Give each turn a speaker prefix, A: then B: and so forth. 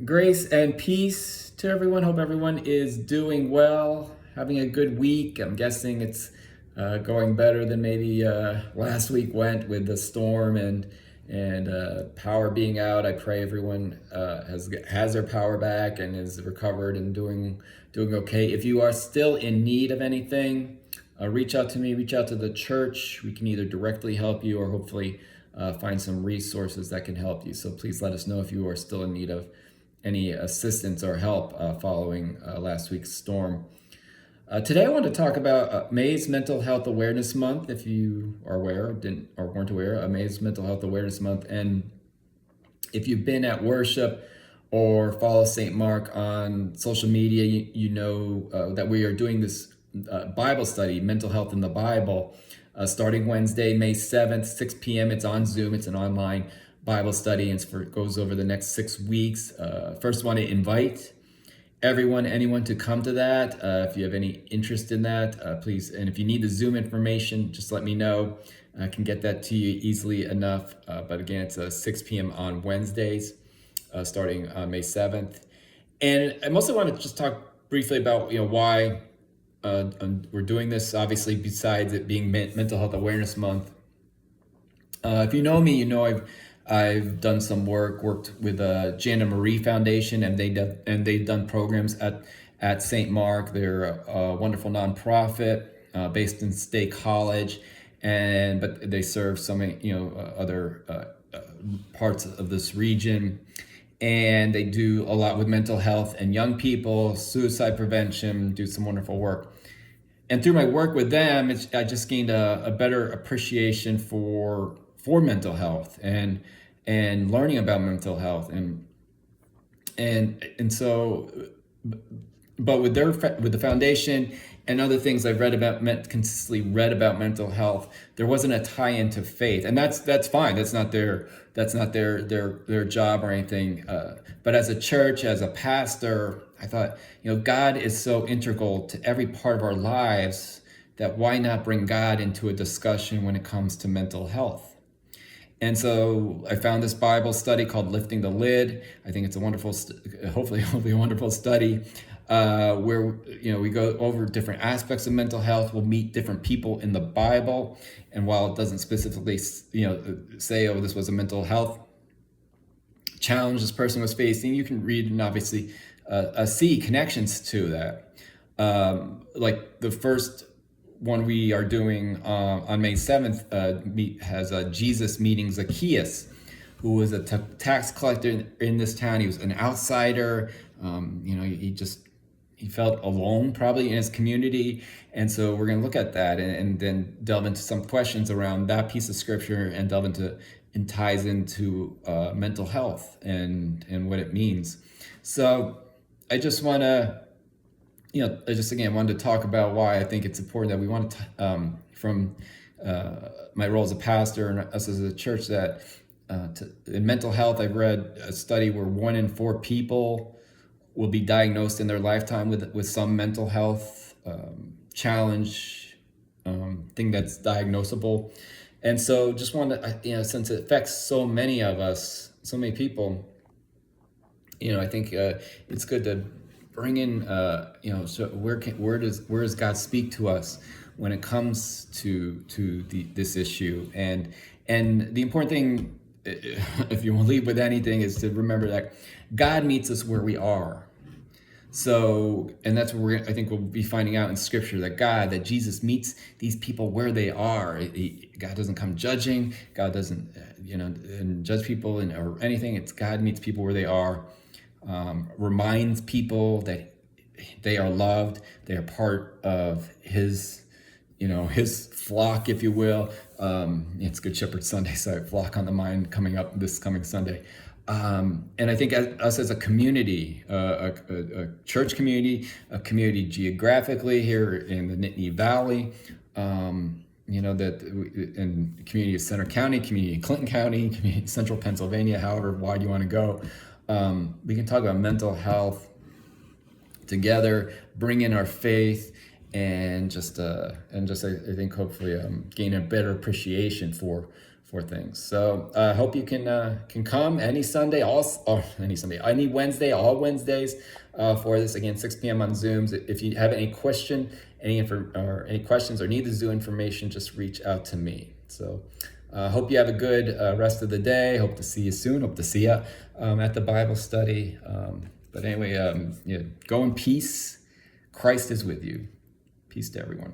A: Grace and peace to everyone. Hope everyone is doing well, having a good week. I'm guessing it's going better than maybe last week went with the storm and power being out. I pray everyone has their power back and is recovered and doing okay. If you are still in need of anything, reach out to me. Reach out to the church. We can either directly help you or hopefully find some resources that can help you. So please let us know if you are still in need of any assistance or help following last week's storm. Today, I want to talk about May's Mental Health Awareness Month. If you are aware, didn't or weren't aware, May's Mental Health Awareness Month, and if you've been at worship or follow St. Mark on social media, you know that we are doing this Bible study, Mental Health in the Bible, starting Wednesday, May 7th, 6 p.m. It's on Zoom. It's an online Bible study, and it goes over the next 6 weeks. First, want to invite anyone to come to that. If you have any interest in that, please. And if you need the Zoom information, just let me know. I can get that to you easily enough. But again, it's 6 p.m. on Wednesdays, starting May 7th. And I mostly want to just talk briefly about why we're doing this. Obviously, besides it being Mental Health Awareness Month. If you know me, you know I've done some worked with Jana Marie Foundation, and they've done programs at St. Mark. They're a wonderful nonprofit based in State College, but they serve so many other parts of this region, and they do a lot with mental health and young people, suicide prevention, do some wonderful work. And through my work with them, I just gained a better appreciation for mental health and learning about mental health and so, but with the foundation and other things I've consistently read about mental health, there wasn't a tie into faith, and that's fine. That's not their job or anything. But as a church, as a pastor, I thought, God is so integral to every part of our lives that why not bring God into a discussion when it comes to mental health? And so I found this Bible study called Lifting the Lid. I think it's a wonderful, hopefully a wonderful study where we go over different aspects of mental health. We'll meet different people in the Bible, and while it doesn't specifically say, oh, this was a mental health challenge this person was facing, you can read and obviously see connections to that. Like the first one we are doing on May 7th has Jesus meeting Zacchaeus, who was a tax collector in this town. He was an outsider. He felt alone probably in his community. And so we're going to look at that and then delve into some questions around that piece of scripture and ties into mental health and what it means. So I just want to again wanted to talk about why I think it's important that we want to, from my role as a pastor and us as a church, that in mental health, I've read a study where 1 in 4 people will be diagnosed in their lifetime with some mental health challenge, thing that's diagnosable. And so just wanted to, since it affects so many of us, so many people, I think it's good to bring in, so where does God speak to us when it comes to this issue? And the important thing, if you want to leave with anything, is to remember that God meets us where we are. So, and that's what I think we'll be finding out in Scripture, that Jesus meets these people where they are. God doesn't come judging. God doesn't, and judge people or anything. It's God meets people where they are. Reminds people that they are loved, they are part of his flock, if you will. It's Good Shepherd Sunday, so I have flock on the mind coming up this coming Sunday. And I think us as a community, a church community, a community geographically here in the Nittany Valley, that in the community of Center County, community in Clinton County, community in Central Pennsylvania, however wide you want to go, we can talk about mental health together, bring in our faith, and just I think hopefully gain a better appreciation for for things. So I hope you can come any Sunday, any Wednesday, all Wednesdays for this. Again, 6 p.m. on Zooms. If you have any any questions or need the Zoom information, just reach out to me. So hope you have a good rest of the day. Hope to see you soon. Hope to see you at the Bible study. But anyway, go in peace. Christ is with you. Peace to everyone.